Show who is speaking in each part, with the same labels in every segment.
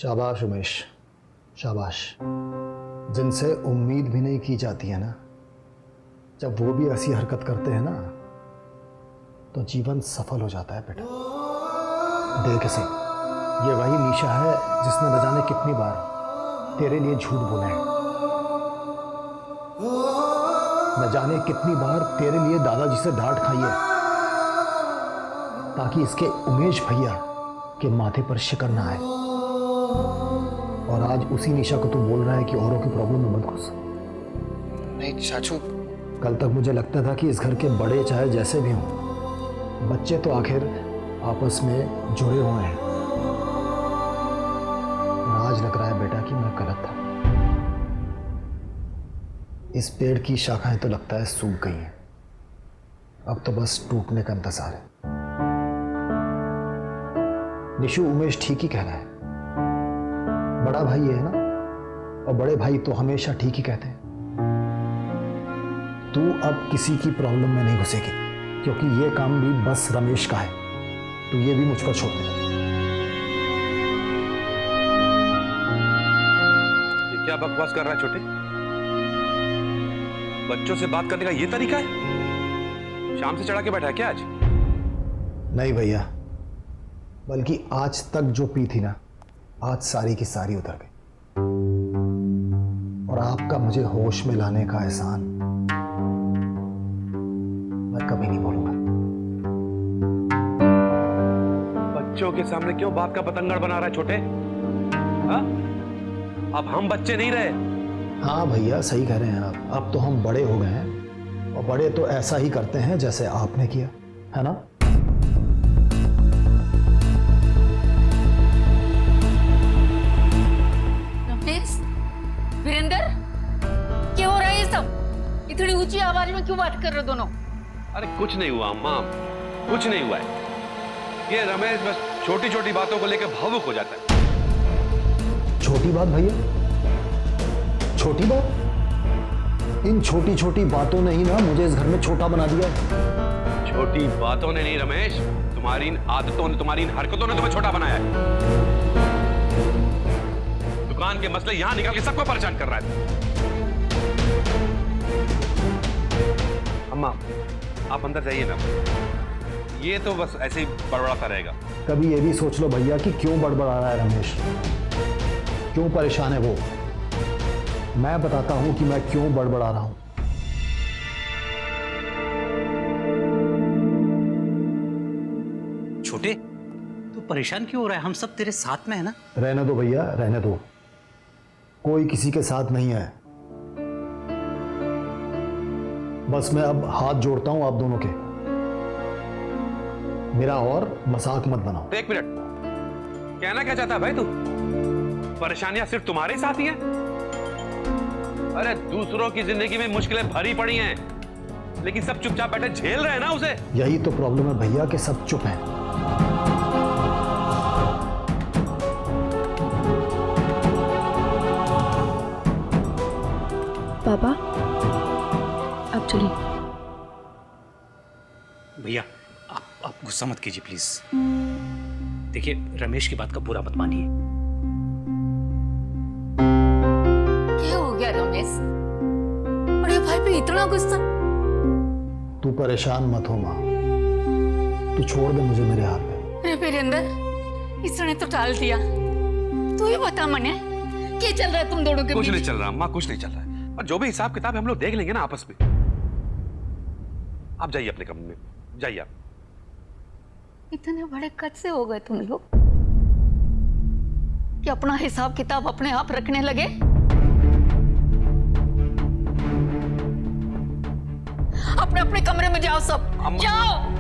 Speaker 1: शाबाश उमेश, शाबाश। जिनसे उम्मीद भी नहीं की जाती है ना, जब वो भी ऐसी हरकत करते हैं ना, तो जीवन सफल हो जाता है बेटा। देख इसे, ये वही निशा है जिसने न जाने कितनी बार तेरे लिए झूठ बोला है, न जाने कितनी बार तेरे लिए दादाजी से डांट खाई है, ताकि इसके उमेश भैया के माथे पर शिकन ना आए। और आज उसी निशा को तू बोल रहा है कि औरों की प्रॉब्लम में मत घुस।
Speaker 2: नहीं चाचू,
Speaker 1: कल तक मुझे लगता था कि इस घर के बड़े चाहे जैसे भी हों, बच्चे तो आखिर आपस में जुड़े हुए हैं। और आज लग रहा है बेटा कि मैं गलत था। इस पेड़ की शाखाएं तो लगता है सूख गई हैं, अब तो बस टूटने का इंतजार है। निशु, उमेश ठीक ही कह रहा है। बड़ा भाई है ना, और बड़े भाई तो हमेशा ठीक ही कहते हैं। तू अब किसी की प्रॉब्लम में नहीं घुसेगी, क्योंकि ये काम भी बस रमेश का है। तू ये भी मुझ पर छोड़ दे।
Speaker 3: ये क्या बकवास कर रहा है छोटे? बच्चों से बात करने का ये तरीका है? शाम से चढ़ा के बैठा है क्या आज?
Speaker 1: नहीं भैया, बल्कि आज तक जो पी थी ना, आज सारी की सारी उतर गई। और आपका मुझे होश में लाने का एहसान मैं कभी नहीं भूलूंगा।
Speaker 3: बच्चों के सामने क्यों बाप का पतंगड़ बना रहा है छोटे? हाँ? अब हम बच्चे नहीं रहे।
Speaker 1: हाँ भैया, सही कह रहे हैं आप। अब तो हम बड़े हो गए हैं, और बड़े तो ऐसा ही करते हैं जैसे आपने किया है ना।
Speaker 4: वीरेंद्र, क्या हो रहा है ये सब? इतनी ऊंची आवाज में क्यों बात कर रहे हो दोनों?
Speaker 3: अरे कुछ नहीं हुआ अम्मा, कुछ नहीं हुआ है। ये रमेश बस छोटी छोटी बातों को लेकर भावुक हो जाता है।
Speaker 1: छोटी बात भैया? छोटी बात? इन छोटी छोटी बातों ने ही ना मुझे इस घर में छोटा बना दिया है।
Speaker 3: छोटी बातों ने नहीं रमेश, तुम्हारी इन आदतों ने, तुम्हारी इन हरकतों ने तुम्हें छोटा बनाया है। दुकान के मसले यहां निकल के सबको परेशान कर रहा है। अम्मा, आप अंदर जाइए ना, ये तो बस ऐसे ही बड़बड़ाता रहेगा।
Speaker 1: कभी ये भी सोच लो भैया कि क्यों बड़बड़ा रहा है रमेश, क्यों परेशान है वो। मैं बताता हूं कि मैं क्यों बड़बड़ा रहा हूं।
Speaker 2: छोटे तू परेशान क्यों हो रहा है? हम सब तेरे साथ में है ना।
Speaker 1: रहने दो भैया, रहने दो। कोई किसी के साथ नहीं है। बस मैं अब हाथ जोड़ता हूं आप दोनों के। मेरा और मजाक मत बनाओ।
Speaker 3: एक मिनट, कहना क्या चाहता है भाई तू? परेशानियां सिर्फ तुम्हारे साथ ही हैं? अरे दूसरों की जिंदगी में मुश्किलें भरी पड़ी हैं, लेकिन सब चुपचाप बैठे झेल रहे हैं ना उसे।
Speaker 1: यही तो प्रॉब्लम है भैया कि सब चुप हैं।
Speaker 5: पापा, आप चलिए।
Speaker 2: भैया आप गुस्सा मत कीजिए प्लीज। देखिए, रमेश की बात का बुरा मत मानिए।
Speaker 4: क्या हो गया रमेश? बड़े भाई पे इतना गुस्सा?
Speaker 1: तू परेशान मत हो मां, तू छोड़ दे मुझे मेरे हाथ पे।
Speaker 4: अरे वीरेंद्र, इसने तो टाल दिया। तू ही बता मने, क्या चल रहा है तुम दोनों के
Speaker 3: कुछ
Speaker 4: बीच?
Speaker 3: नहीं चल रहा अम्मा, कुछ नहीं चल रहा है। और जो भी हिसाब किताब है हम लोग देख लेंगे ना आपस में। आप जाइए अपने कमरे में, जाइए आप।
Speaker 4: इतने बड़े कद से हो गए तुम लोग कि अपना हिसाब किताब अपने आप रखने लगे। अपने अपने कमरे में जाओ सब, जाओ।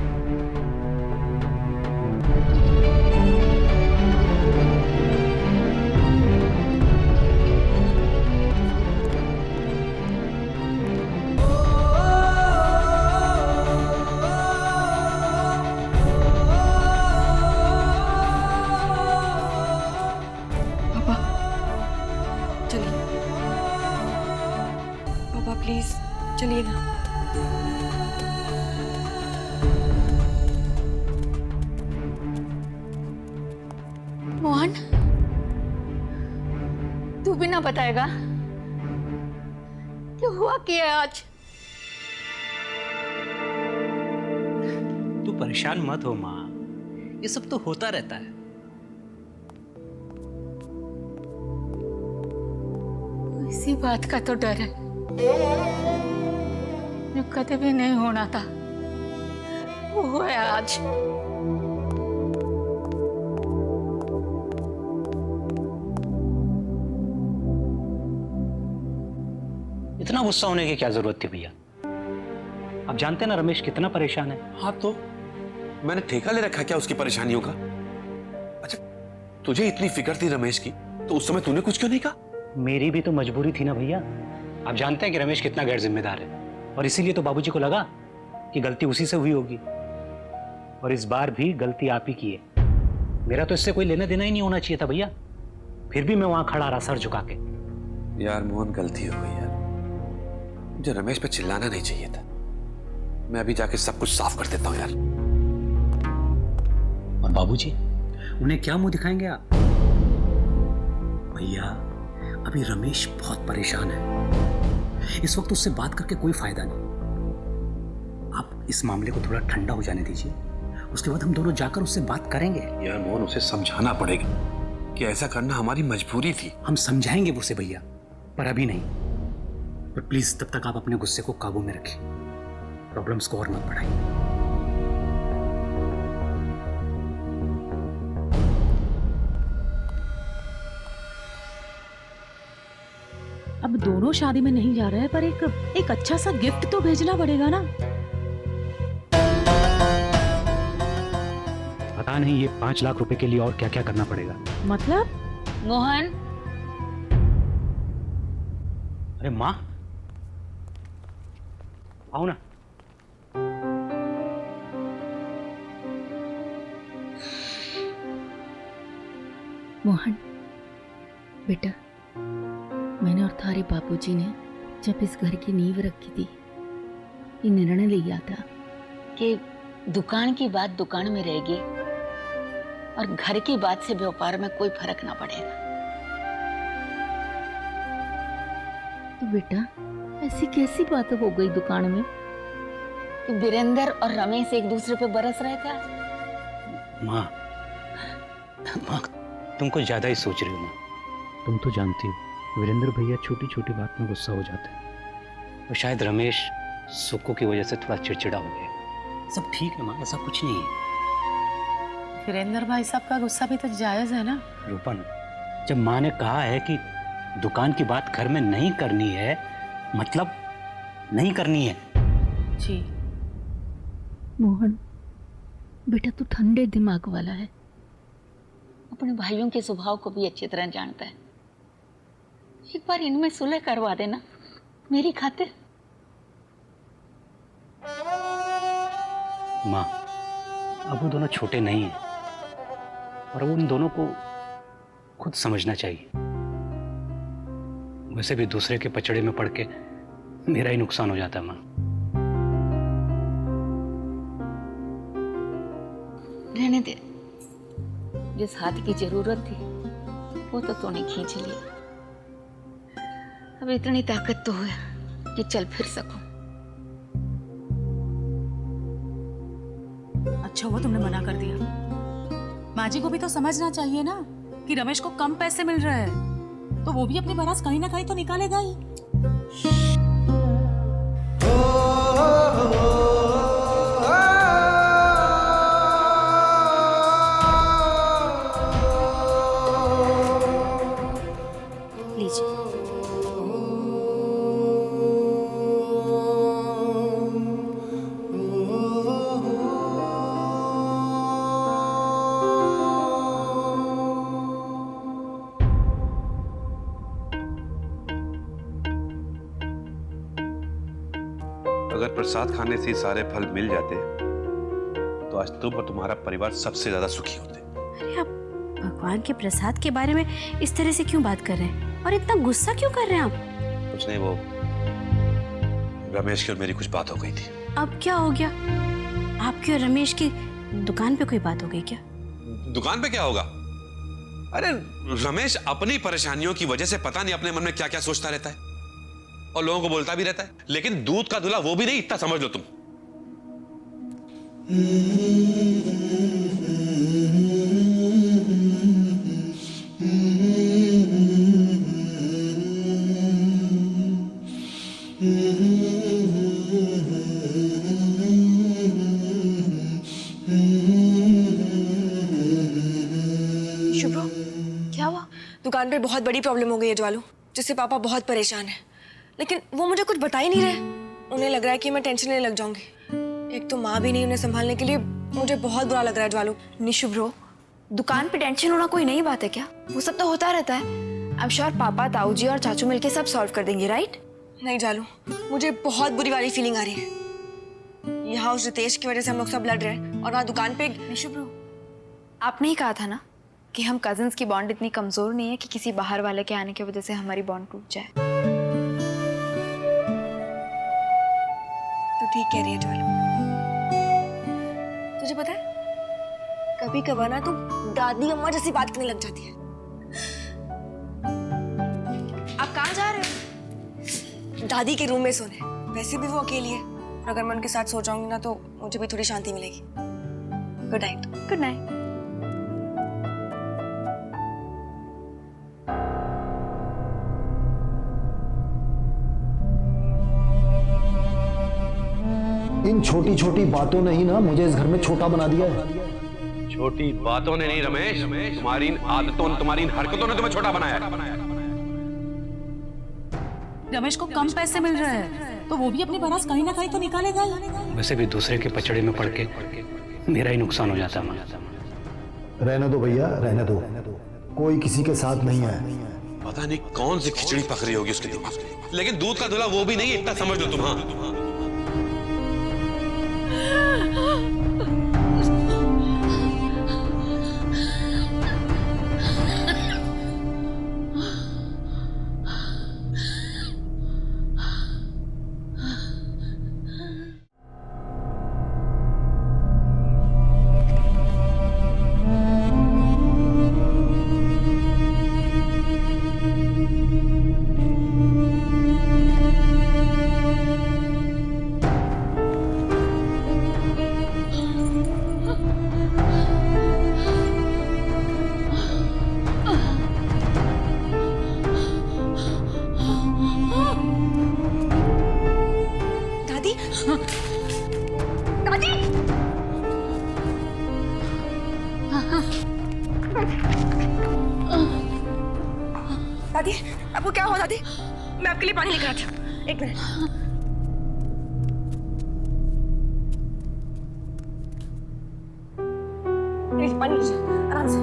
Speaker 5: पापा प्लीज चलिए ना।
Speaker 4: मोहन, तू भी ना बताएगा क्या हुआ क्या है आज?
Speaker 2: तू परेशान मत हो माँ, ये सब तो होता रहता है।
Speaker 4: इसी बात का तो डर है जो कभी भी नहीं होना था, वो हुआ है आज।
Speaker 2: इतना गुस्सा होने की क्या जरूरत थी भैया? आप जानते हैं ना रमेश कितना परेशान है।
Speaker 3: हाँ तो मैंने ठेका ले रखा क्या उसकी परेशानियों का? अच्छा, तुझे इतनी फिक्र थी रमेश की तो उस समय तूने कुछ क्यों नहीं कहा?
Speaker 2: मेरी भी तो मजबूरी थी ना भैया। आप जानते हैं कि रमेश कितना गैर जिम्मेदार है, और इसीलिए तो बाबूजी को लगा कि गलती उसी से हुई होगी, और इस बार भी गलती आप ही की है। मेरा तो इससे कोई लेना देना ही नहीं होना चाहिए था भैया, फिर भी मैं वहां खड़ा रहा सर झुका के।
Speaker 3: यार मोहन, गलती हो गई यार, मुझे रमेश पे चिल्लाना नहीं चाहिए था। मैं अभी जाके सब कुछ साफ कर देता हूँ यार।
Speaker 2: और बाबूजी, उन्हें क्या मुंह दिखाएंगे आप? भैया अभी रमेश बहुत परेशान है, इस वक्त उससे बात करके कोई फायदा नहीं। आप इस मामले को थोड़ा ठंडा हो जाने दीजिए, उसके बाद हम दोनों जाकर उससे बात करेंगे।
Speaker 3: यार मोहन, उसे समझाना पड़ेगा कि ऐसा करना हमारी मजबूरी थी।
Speaker 2: हम समझाएंगे उसे भैया, पर अभी नहीं। पर प्लीज तब तक आप अपने गुस्से को काबू में रखें, प्रॉब्लम्स को और मत बढ़ाइए।
Speaker 6: अब दोनों शादी में नहीं जा रहे हैं, पर एक अच्छा सा गिफ्ट तो भेजना पड़ेगा ना।
Speaker 2: पता नहीं ये 5 लाख रुपए के लिए और क्या क्या करना पड़ेगा।
Speaker 6: मतलब
Speaker 4: मोहन,
Speaker 2: अरे माँ, आओ ना।
Speaker 7: मोहन बेटा, मैंने और थारे बापूजी ने जब इस घर की नींव रखी थी, ये निर्णय लिया था कि दुकान की बात दुकान में रहेगी और घर की बात से व्यापार में कोई फर्क ना पड़ेगा। तो बेटा, ऐसी कैसी बात हो गई दुकान में कि वीरेंद्र और रमेश एक दूसरे पे बरस रहे थे आज?
Speaker 2: माँ, तुम कुछ ज्यादा ही सोच रही हो माँ। तुम तो जानती हो वीरेंद्र भैया छोटी छोटी बात में गुस्सा हो जाते हैं, और शायद रमेश सुक्को की वजह से थोड़ा चिड़चिड़ा हो गया। सब ठीक है माँ, ऐसा कुछ नहीं है।
Speaker 6: वीरेंद्र भाई साहब का गुस्सा भी तो जायज है ना।
Speaker 2: रूपन, जब माँ ने कहा है कि दुकान की बात घर में नहीं करनी है, मतलब नहीं करनी है।
Speaker 6: जी
Speaker 7: मोहन बेटा, तू ठंडे दिमाग वाला है, अपने भाइयों के स्वभाव को भी अच्छी तरह जानता है। एक बार इनमें सुलह करवा देना मेरी खातिर।
Speaker 2: माँ, अब वो दोनों छोटे नहीं हैं, और वो उन दोनों को खुद समझना चाहिए। वैसे भी दूसरे के पचड़े में पड़ के मेरा ही नुकसान हो जाता है माँ।
Speaker 7: रहने दे, जिस हाथ की जरूरत थी वो तो तूने खींच लिया। अब इतनी ताकत तो है कि चल फिर सकूं।
Speaker 6: अच्छा हुआ तुमने मना कर दिया। माँ जी को भी तो समझना चाहिए ना कि रमेश को कम पैसे मिल रहे हैं, तो वो भी अपनी बरात कहीं ना कहीं तो निकालेगा ही।
Speaker 3: अगर प्रसाद खाने से सारे फल मिल जाते तो आज तुम और तुम्हारा परिवार सबसे ज्यादा सुखी होते।
Speaker 8: अरे आप भगवान के प्रसाद के बारे में इस तरह से क्यों बात कर रहे हैं, और इतना गुस्सा क्यों कर रहे हैं आप?
Speaker 3: कुछ नहीं, वो रमेश की और मेरी कुछ बात हो गई थी।
Speaker 8: अब क्या हो गया? आपकी और रमेश की दुकान पे कोई बात हो गई क्या?
Speaker 3: दुकान पे क्या होगा? अरे रमेश अपनी परेशानियों की वजह से पता नहीं अपने मन में क्या क्या सोचता रहता है और लोगों को बोलता भी रहता है, लेकिन दूध का दूल्हा वो भी नहीं, इतना समझ लो तुम।
Speaker 5: शुभ्रो, क्या हुआ? दुकान पे बहुत बड़ी प्रॉब्लम हो गई है ज्वालू, जिससे पापा बहुत परेशान है। लेकिन वो मुझे कुछ बता ही नहीं रहे। उन्हें लग रहा है कि मैं टेंशन लेने लग जाऊंगी। एक तो माँ भी नहीं उन्हें संभालने के लिए, मुझे बहुत बुरा लग रहा है ज्वालू।
Speaker 8: निशुभ्रो, दुकान पे टेंशन होना कोई नई बात है क्या? वो सब तो होता रहता है। आई एम श्योर पापा, ताऊ जी और चाचू मिलके सब सॉल्व कर देंगे, राइट?
Speaker 5: नहीं जालू, मुझे बहुत बुरी वाली फीलिंग आ रही है। यहाँ उस रितेश की वजह से हम लोग सब लड़ रहे हैं और वहाँ दुकान पे।
Speaker 8: निशुभ्रो, आपने ही कहा था ना कि हम कजिन्स की बॉन्ड इतनी कमजोर नहीं है कि किसी बाहर वाले के आने की वजह से हमारी बॉन्ड टूट जाए।
Speaker 5: तो ठीक कह रही है ज्वालू। तुझे पता है, कभी कभार ना तुम दादी अम्मा जैसी बात करने लग जाती है।
Speaker 8: आप कहाँ जा रहे हो?
Speaker 5: दादी के रूम में सोने। वैसे भी वो अकेली है और अगर मैं उनके साथ सो जाऊंगी ना तो मुझे भी थोड़ी शांति मिलेगी। Good night.
Speaker 8: Good night.
Speaker 1: इन छोटी छोटी बातों ने ही ना मुझे इस घर में छोटा बना दिया है।
Speaker 3: छोटी बातों ने नहीं रमेश, तुम्हारी इन आदतों ने, तुम्हारी इन हरकतों ने तुम्हें छोटा बनाया।
Speaker 6: रमेश को कम पैसे मिल रहे हैं तो वो भी अपनी भड़ास कहीं ना कहीं तो निकालेगा ही।
Speaker 2: वैसे भी दूसरे के पचड़े में पड़ के मेरा ही नुकसान हो जाता है।
Speaker 1: रहने दो भैया, रहने दो। कोई किसी के साथ नहीं है।
Speaker 3: पता नहीं कौन सी खिचड़ी पक रही होगी उसके दिमाग में, लेकिन दूध का दूल्हा वो भी नहीं, इतना समझ लो तुम। हाँ,
Speaker 5: दादी, आपको क्या हुआ दादी? मैं आपके लिए पानी लेकर आती हूँ। एक मिनट। प्लीज पानी लीजिए, आराम से।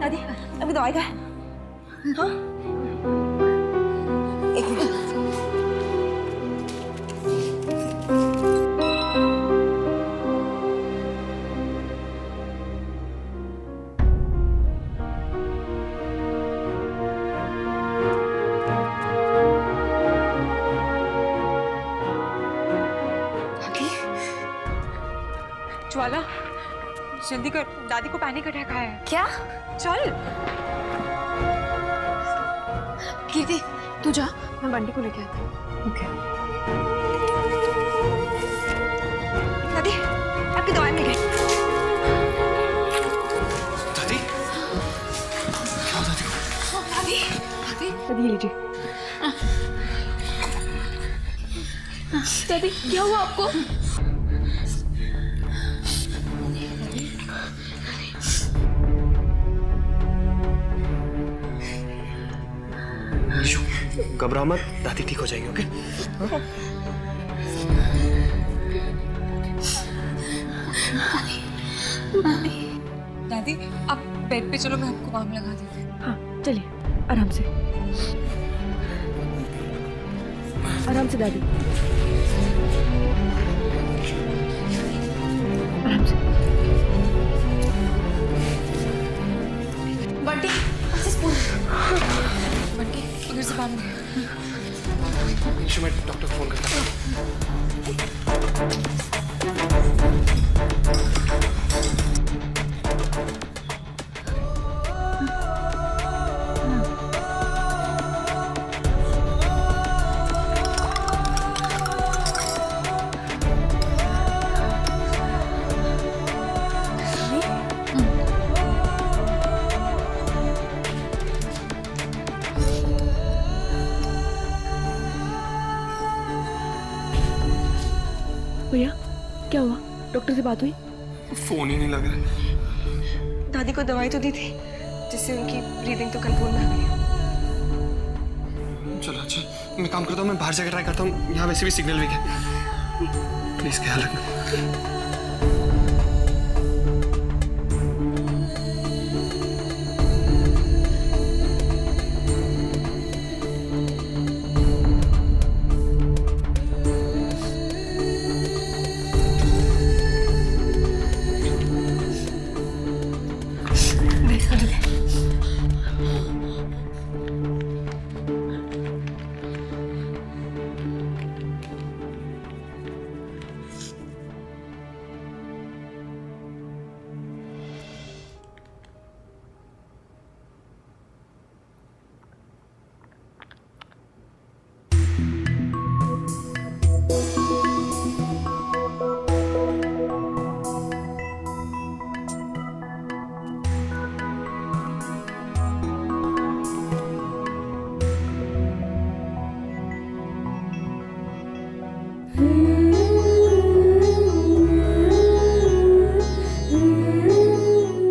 Speaker 5: दादी, अभी दवाई का है? हाँ? एक मिनट। ज्वाला, जल्दी कर, दादी को पैनिक अटैक आया है।
Speaker 8: क्या?
Speaker 5: चल।
Speaker 8: कीर्ति, तू जा, मैं बंटी को लेके आती हूँ।
Speaker 5: ओके। दादी, आपकी दवाई मिल गई।
Speaker 3: दादी, क्या दादी?
Speaker 5: दादी, दादी, दादी ये लीजिए।
Speaker 8: दादी, क्या हुआ आपको?
Speaker 9: घबरा मत, दादी ठीक हो जाएगी। ओके?
Speaker 5: दादी, आप बेड पे चलो, मैं आपको बाम लगा देती हूँ।
Speaker 8: हाँ, चलिए, आराम से, आराम से दादी, आराम से।
Speaker 5: बंटी, बंटी, उधर से बाम ले।
Speaker 9: मैं डॉक्टर को फोन करता हूँ।
Speaker 5: भैया क्या हुआ? डॉक्टर से बात हुई?
Speaker 9: फोन ही नहीं लग रहा।
Speaker 5: दादी को दवाई तो दी थी जिससे उनकी ब्रीदिंग तो कंट्रोल में आ गई।
Speaker 9: चलो अच्छा, मैं काम करता हूँ, मैं बाहर जाकर ट्राई करता हूँ। यहाँ वैसे भी सिग्नल वीक है। प्लीज ख्याल रखना।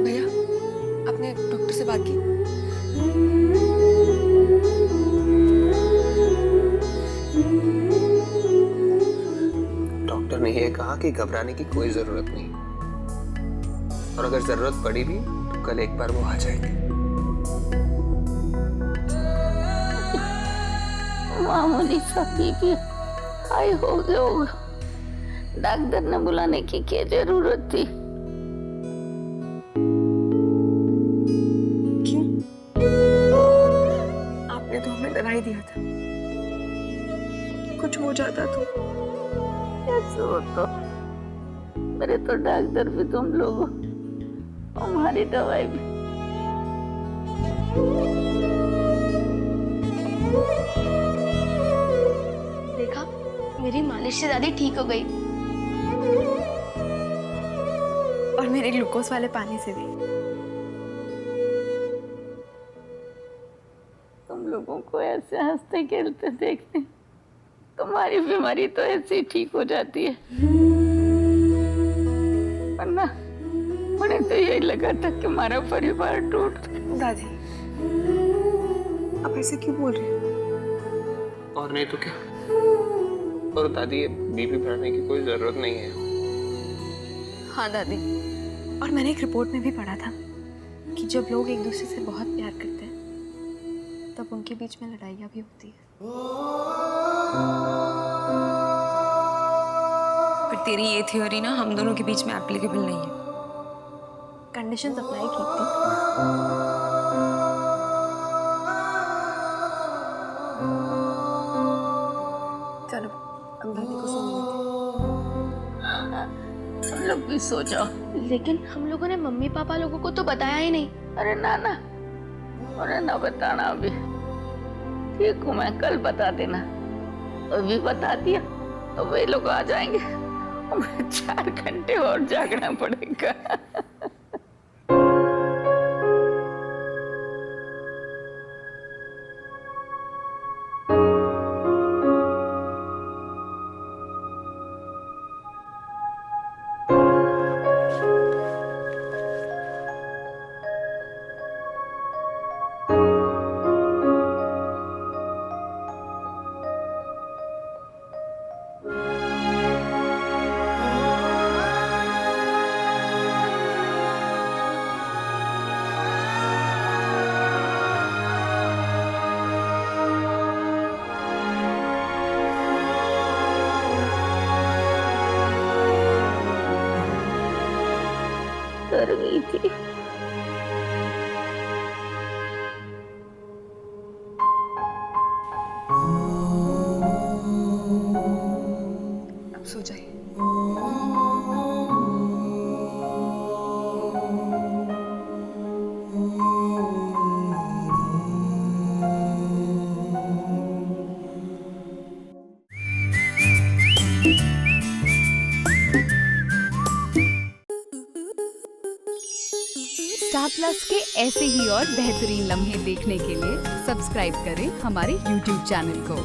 Speaker 5: भैया आपने डॉक्टर से बात की?
Speaker 9: डॉक्टर ने ये कहा कि घबराने की कोई जरूरत नहीं, और अगर जरूरत पड़ी भी तो कल एक बार वो आ जाएंगे।
Speaker 7: मामूली सा बीपी हाई हो गया होगा, डॉक्टर ने बुलाने की क्या जरूरत थी?
Speaker 5: क्यों? आपने तो हमें डरा ही दिया था, कुछ हो जाता तो।
Speaker 7: कैसे हो तो मेरे तो डॉक्टर भी तुम लोग हो, हमारी दवाई भी।
Speaker 8: देखा, मेरी मालिश से दादी ठीक हो गई, और मेरे ग्लूकोज वाले पानी से भी।
Speaker 7: तुम लोगों को ऐसे हंसते खेलते देखते तुम्हारी बीमारी तो ऐसे ही ठीक हो जाती है, वरना मुझे तो यही लगा था कि हमारा परिवार टूट।
Speaker 5: दादी आप ऐसे क्यों बोल रहे हो?
Speaker 9: और नहीं तो क्या। और दादी, ये बीपी बढ़ाने की कोई जरूरत नहीं है।
Speaker 5: हाँ दादी, और मैंने एक रिपोर्ट में भी पढ़ा था कि जब लोग एक दूसरे से बहुत प्यार करते हैं तब उनके बीच में लड़ाइयाँ भी होती है। पर तेरी ये थ्योरी ना हम दोनों के बीच में एप्लीकेबल नहीं है। कंडीशंस अप्लाई की थी। चलो अब दादी को सोने देते।
Speaker 7: हम लोग भी सो जाओ।
Speaker 8: लेकिन हम लोगों ने मम्मी पापा लोगों को तो बताया ही नहीं।
Speaker 7: अरे नाना, अरे ना बताना अभी। ठीक हूँ मैं, कल बता देना। अभी बता दिया तो वे लोग आ जाएंगे, हमें 4 घंटे और जागना पड़ेगा। कर गई थी।
Speaker 5: अब सो जाइए।
Speaker 10: स्टार प्लस के ऐसे ही और बेहतरीन लम्हे देखने के लिए सब्सक्राइब करें हमारे YouTube चैनल को।